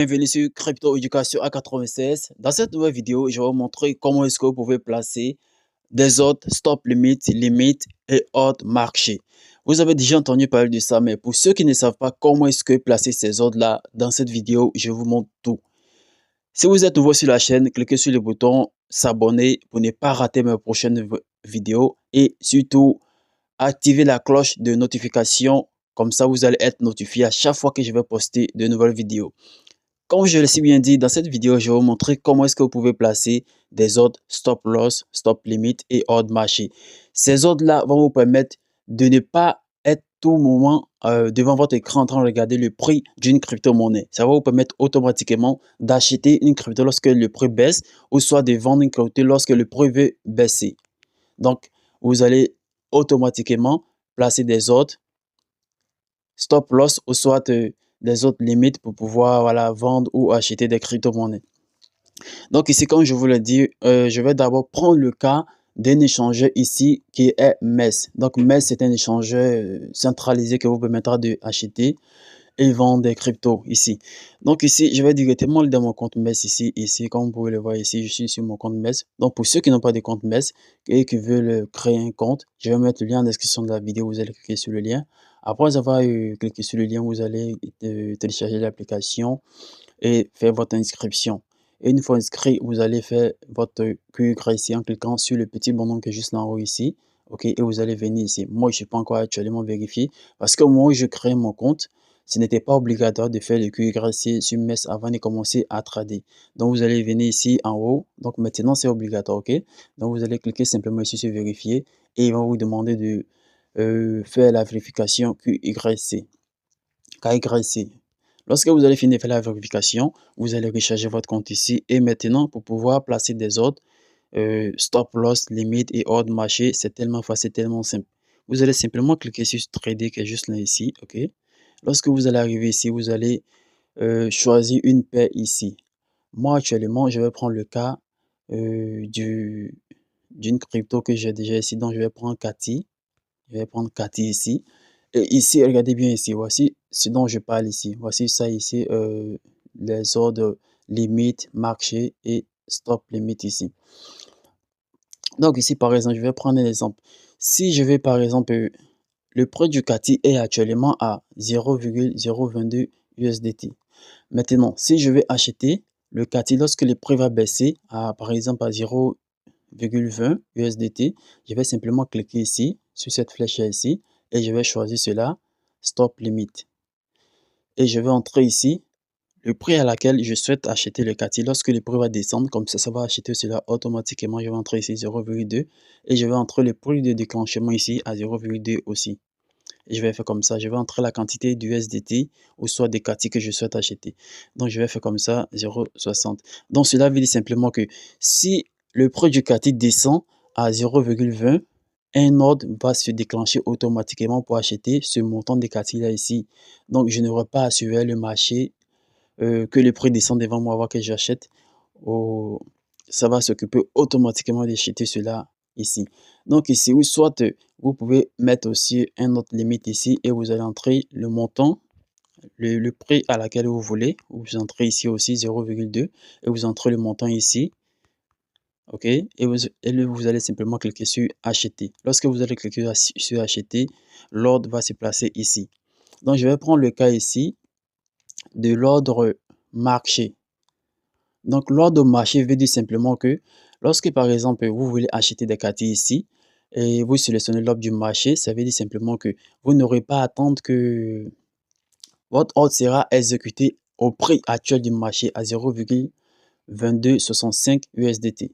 Bienvenue sur Crypto Éducation A96. Dans cette nouvelle vidéo, je vais vous montrer comment est-ce que vous pouvez placer des ordres stop limit, limite et ordre marché. Vous avez déjà entendu parler de ça, mais pour ceux qui ne savent pas comment est-ce que placer ces ordres-là, dans cette vidéo, je vous montre tout. Si vous êtes nouveau sur la chaîne, cliquez sur le bouton s'abonner pour ne pas rater mes prochaines vidéos et surtout activez la cloche de notification. Comme ça, vous allez être notifié à chaque fois que je vais poster de nouvelles vidéos. Comme je l'ai si bien dit, dans cette vidéo, je vais vous montrer comment est-ce que vous pouvez placer des ordres stop loss, stop limit et ordre marché. Ces ordres-là vont vous permettre de ne pas être tout moment devant votre écran en train de regarder le prix d'une crypto-monnaie. Ça va vous permettre automatiquement d'acheter une crypto lorsque le prix baisse ou soit de vendre une crypto lorsque le prix veut baisser. Donc, vous allez automatiquement placer des ordres stop loss ou soit des autres limites pour pouvoir vendre ou acheter des crypto-monnaies. Donc ici, comme je vous l'ai dit, je vais d'abord prendre le cas d'un échangeur ici qui est MES. Donc MES, c'est un échangeur centralisé qui vous permettra d'acheter et vendre des cryptos ici. Donc ici, je vais directement dans mon compte MES ici, comme vous pouvez le voir ici, je suis sur mon compte MES. Donc pour ceux qui n'ont pas de compte MES et qui veulent créer un compte, je vais mettre le lien en description de la vidéo, vous allez cliquer sur le lien. Après avoir cliqué sur le lien, vous allez télécharger l'application et faire votre inscription. Et une fois inscrit, vous allez faire votre QR ici en cliquant sur le petit bonhomme qui est juste en haut ici. OK, et vous allez venir ici. Moi, je ne suis pas encore actuellement vérifié parce que moi, je crée mon compte. Ce n'était pas obligatoire de faire le QR ici sur MES avant de commencer à trader. Donc, vous allez venir ici en haut. Donc, maintenant, c'est obligatoire. OK, donc vous allez cliquer simplement ici sur vérifier et il va vous demander de faire la vérification QYC. KYC. Lorsque vous allez finir de faire la vérification, vous allez recharger votre compte ici. Et maintenant, pour pouvoir placer des ordres, stop loss, limite et ordre marché, c'est tellement facile, tellement simple. Vous allez simplement cliquer sur trader qui est juste là ici. OK. Lorsque vous allez arriver ici, vous allez choisir une paire ici. Moi, actuellement, je vais prendre le cas d'une crypto que j'ai déjà ici. Donc, je vais prendre Cathy. Je vais prendre Cathy ici. Et ici, regardez bien ici. Voici ce dont je parle ici. Voici ça ici, les ordres limite, marché et stop limite ici. Donc ici, par exemple, je vais prendre un exemple. Si je vais, par exemple, le prix du Cathy est actuellement à 0,022 USDT. Maintenant, si je vais acheter le Cathy lorsque le prix va baisser, à, par exemple, à 0,20 USDT, je vais simplement cliquer ici, sur cette flèche ici, et je vais choisir cela, stop limit. Et je vais entrer ici le prix à laquelle je souhaite acheter le Cathy. Lorsque le prix va descendre, comme ça va acheter cela automatiquement. Je vais entrer ici 0,2 et je vais entrer le prix de déclenchement ici à 0,2 aussi. Et je vais faire comme ça. Je vais entrer la quantité du USDT ou soit des Cathy que je souhaite acheter. Donc, je vais faire comme ça 0,60. Donc, cela veut dire simplement que si le prix du Cathy descend à 0,20, un ordre va se déclencher automatiquement pour acheter ce montant de Cathy là ici. Donc, je n'aurai pas à suivre le marché que le prix descend devant moi avant que j'achète. Oh, ça va s'occuper automatiquement d'acheter cela ici. Donc ici, ou soit vous pouvez mettre aussi un autre limite ici et vous allez entrer le montant, le prix à laquelle vous voulez. Vous entrez ici aussi 0,2 et vous entrez le montant ici. OK, et vous allez simplement cliquer sur acheter. Lorsque vous allez cliquer sur acheter, l'ordre va se placer ici. Donc je vais prendre le cas ici de l'ordre marché. Donc, l'ordre marché veut dire simplement que lorsque, par exemple, vous voulez acheter des quartiers ici et vous sélectionnez l'ordre du marché, ça veut dire simplement que vous n'aurez pas à attendre que votre ordre sera exécuté au prix actuel du marché à 0,2265 USDT.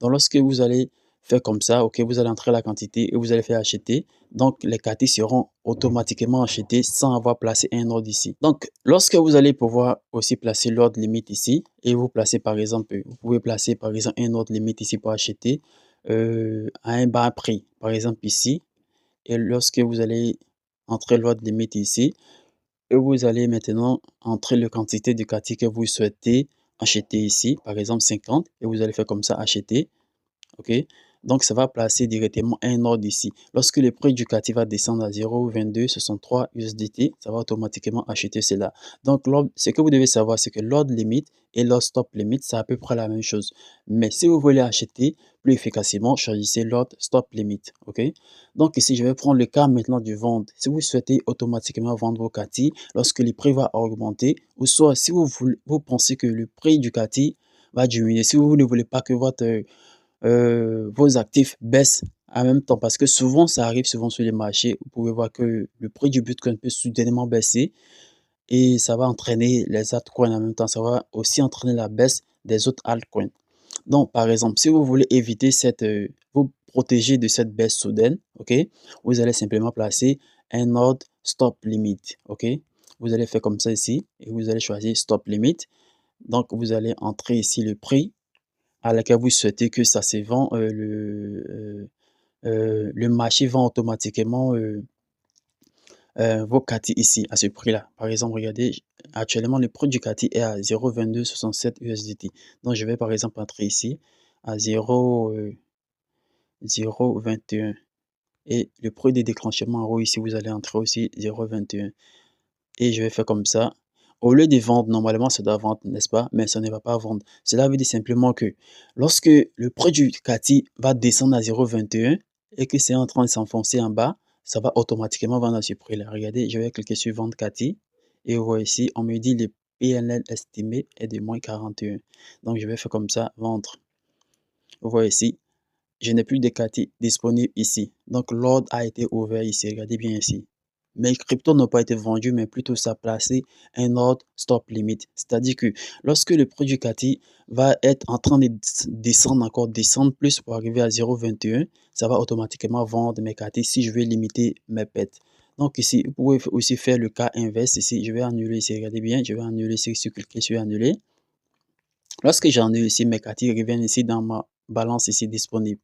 Donc, lorsque vous allez faire comme ça, ok, vous allez entrer la quantité et vous allez faire acheter. Donc, les quartiers seront automatiquement achetés sans avoir placé un ordre ici. Donc, lorsque vous allez pouvoir aussi placer l'ordre limite ici et vous placez par exemple, vous pouvez placer par exemple un ordre limite ici pour acheter à un bas prix, par exemple ici. Et lorsque vous allez entrer l'ordre limite ici, et vous allez maintenant entrer la quantité de quartier que vous souhaitez acheter ici, par exemple 50, et vous allez faire comme ça, acheter. OK. Donc, ça va placer directement un ordre ici. Lorsque le prix du CATI va descendre à 0,2263 USDT, ça va automatiquement acheter cela. Donc, ce que vous devez savoir, c'est que l'ordre limite et l'ordre stop limite, c'est à peu près la même chose. Mais si vous voulez acheter plus efficacement, choisissez l'ordre stop limite. OK? Donc, ici, je vais prendre le cas maintenant du vente. Si vous souhaitez automatiquement vendre vos CATI lorsque le prix va augmenter, ou soit si vous pensez que le prix du CATI va diminuer, si vous ne voulez pas que vos actifs baissent en même temps, parce que souvent, ça arrive souvent sur les marchés. Vous pouvez voir que le prix du Bitcoin peut soudainement baisser et ça va entraîner les altcoins en même temps. Ça va aussi entraîner la baisse des autres altcoins. Donc, par exemple, si vous voulez éviter vous protéger de cette baisse soudaine, ok, vous allez simplement placer un ordre stop limit, ok. Vous allez faire comme ça ici et vous allez choisir stop limit. Donc, vous allez entrer ici le prix à laquelle vous souhaitez que ça se vend, le marché vend automatiquement vos CATI ici à ce prix-là. Par exemple, regardez, actuellement le prix du CATI est à 0,2267 USDT. Donc, je vais par exemple entrer ici à 0,21 et le prix de déclenchement en haut ici, vous allez entrer aussi 0,21 et je vais faire comme ça. Au lieu de vendre, normalement, ça doit vendre, n'est-ce pas? Mais ça ne va pas vendre. Cela veut dire simplement que lorsque le prix du CATI va descendre à 0,21 et que c'est en train de s'enfoncer en bas, ça va automatiquement vendre à ce prix-là. Regardez, je vais cliquer sur vendre CATI et vous voyez ici, on me dit le PNL estimé est de moins 41. Donc, je vais faire comme ça, vendre. Vous voyez ici, je n'ai plus de CATI disponible ici. Donc, l'ordre a été ouvert ici. Regardez bien ici. Mes cryptos n'ont pas été vendus, mais plutôt ça a placé un ordre stop limit. C'est-à-dire que lorsque le prix du CATI va être en train de descendre encore, descendre plus pour arriver à 0,21, ça va automatiquement vendre mes CATI si je veux limiter mes pets. Donc ici, vous pouvez aussi faire le cas inverse. Ici, je vais annuler ici. Regardez bien, je vais annuler ici, cliquer sur annuler. Lorsque j'annule ici, mes CATI reviennent ici dans ma balance ici disponible.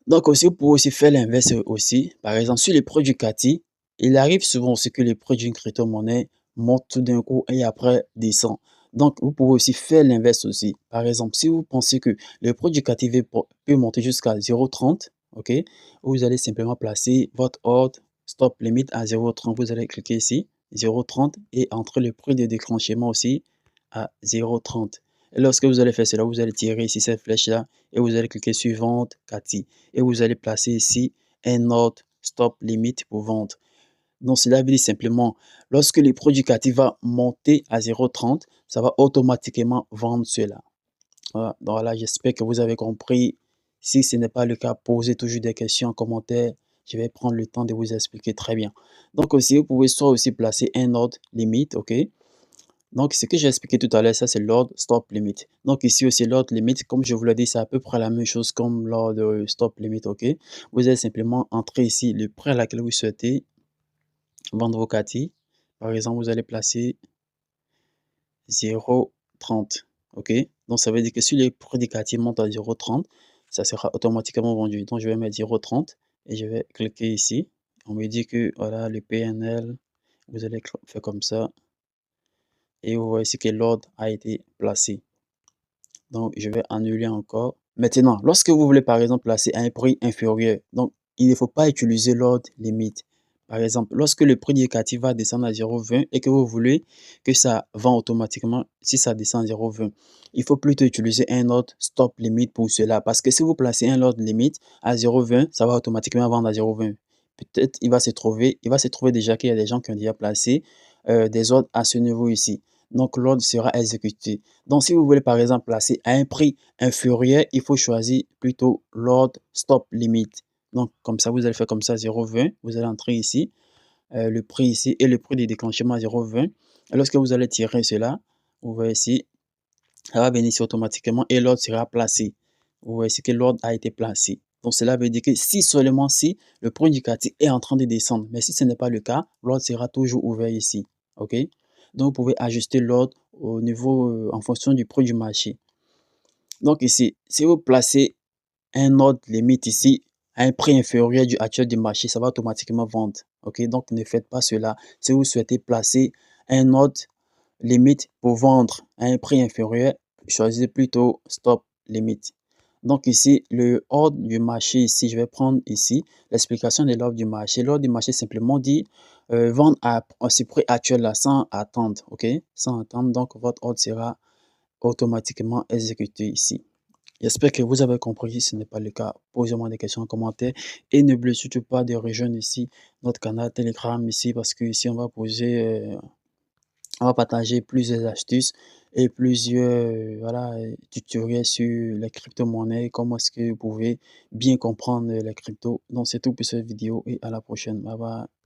Donc aussi, vous pouvez aussi faire l'inverse aussi. Par exemple, sur les produits CATI, il arrive souvent aussi que les produits crypto-monnaie montent tout d'un coup et après descendent. Donc, vous pouvez aussi faire l'inverse aussi. Par exemple, si vous pensez que le produit CATI peut monter jusqu'à 0,30, ok, vous allez simplement placer votre ordre stop limit à 0,30. Vous allez cliquer ici, 0,30 et entre le prix de déclenchement aussi à 0,30. Et lorsque vous allez faire cela, vous allez tirer ici cette flèche-là et vous allez cliquer sur vente CATI et vous allez placer ici un ordre stop limite pour vendre. Donc, cela veut dire simplement, lorsque le produit CATI va monter à 0,30, ça va automatiquement vendre cela. Voilà, donc là, j'espère que vous avez compris. Si ce n'est pas le cas, posez toujours des questions en commentaire. Je vais prendre le temps de vous expliquer très bien. Donc aussi, vous pouvez soit aussi placer un ordre limite, ok? Donc, ce que j'ai expliqué tout à l'heure, ça c'est l'ordre stop limit. Donc ici aussi l'ordre limite, comme je vous l'ai dit, c'est à peu près la même chose comme l'ordre stop limit, ok? Vous allez simplement entrer ici le prix à laquelle vous souhaitez vendre vos CATI. Par exemple, vous allez placer 0,30, ok? Donc ça veut dire que si le prix des CATI monte à 0,30, ça sera automatiquement vendu. Donc je vais mettre 0,30 et je vais cliquer ici. On me dit que voilà le PNL, vous allez faire comme ça. Et vous voyez ici que l'ordre a été placé. Donc, je vais annuler encore. Maintenant, lorsque vous voulez par exemple placer un prix inférieur, donc il ne faut pas utiliser l'ordre limite. Par exemple, lorsque le prix indicatif va descendre à 0,20 et que vous voulez que ça vend automatiquement si ça descend à 0,20, il faut plutôt utiliser un ordre stop limite pour cela. Parce que si vous placez un ordre limite à 0,20, ça va automatiquement vendre à 0,20. Peut-être il va se trouver déjà qu'il y a des gens qui ont déjà placé des ordres à ce niveau ici. Donc, l'ordre sera exécuté. Donc, si vous voulez par exemple placer à un prix inférieur, il faut choisir plutôt l'ordre stop limite. Donc, comme ça, vous allez faire comme ça 0,20. Vous allez entrer ici, le prix ici et le prix de déclenchement à 0,20. Et lorsque vous allez tirer cela, vous voyez ici, ça va venir ici automatiquement et l'ordre sera placé. Vous voyez ici que l'ordre a été placé. Donc, cela veut dire que si seulement si le prix indicatif est en train de descendre, mais si ce n'est pas le cas, l'ordre sera toujours ouvert ici. OK? Donc, vous pouvez ajuster l'ordre au niveau, en fonction du prix du marché. Donc ici, si vous placez un ordre limite ici à un prix inférieur du actuel du marché, ça va automatiquement vendre. OK? Donc, ne faites pas cela. Si vous souhaitez placer un ordre limite pour vendre à un prix inférieur, choisissez plutôt stop limite. Donc ici, le ordre du marché ici, je vais prendre ici l'explication de l'ordre du marché. L'ordre du marché simplement dit vendre à ce prix actuel là sans attendre, ok? Sans attendre, donc votre ordre sera automatiquement exécuté ici. J'espère que vous avez compris. Si ce n'est pas le cas, posez-moi des questions en commentaire et n'oubliez surtout pas de rejoindre ici notre canal Telegram ici parce que ici on va partager plusieurs astuces et plusieurs voilà, tutoriels sur les crypto-monnaies, comment est-ce que vous pouvez bien comprendre les cryptos. Donc c'est tout pour cette vidéo et à la prochaine. Bye bye.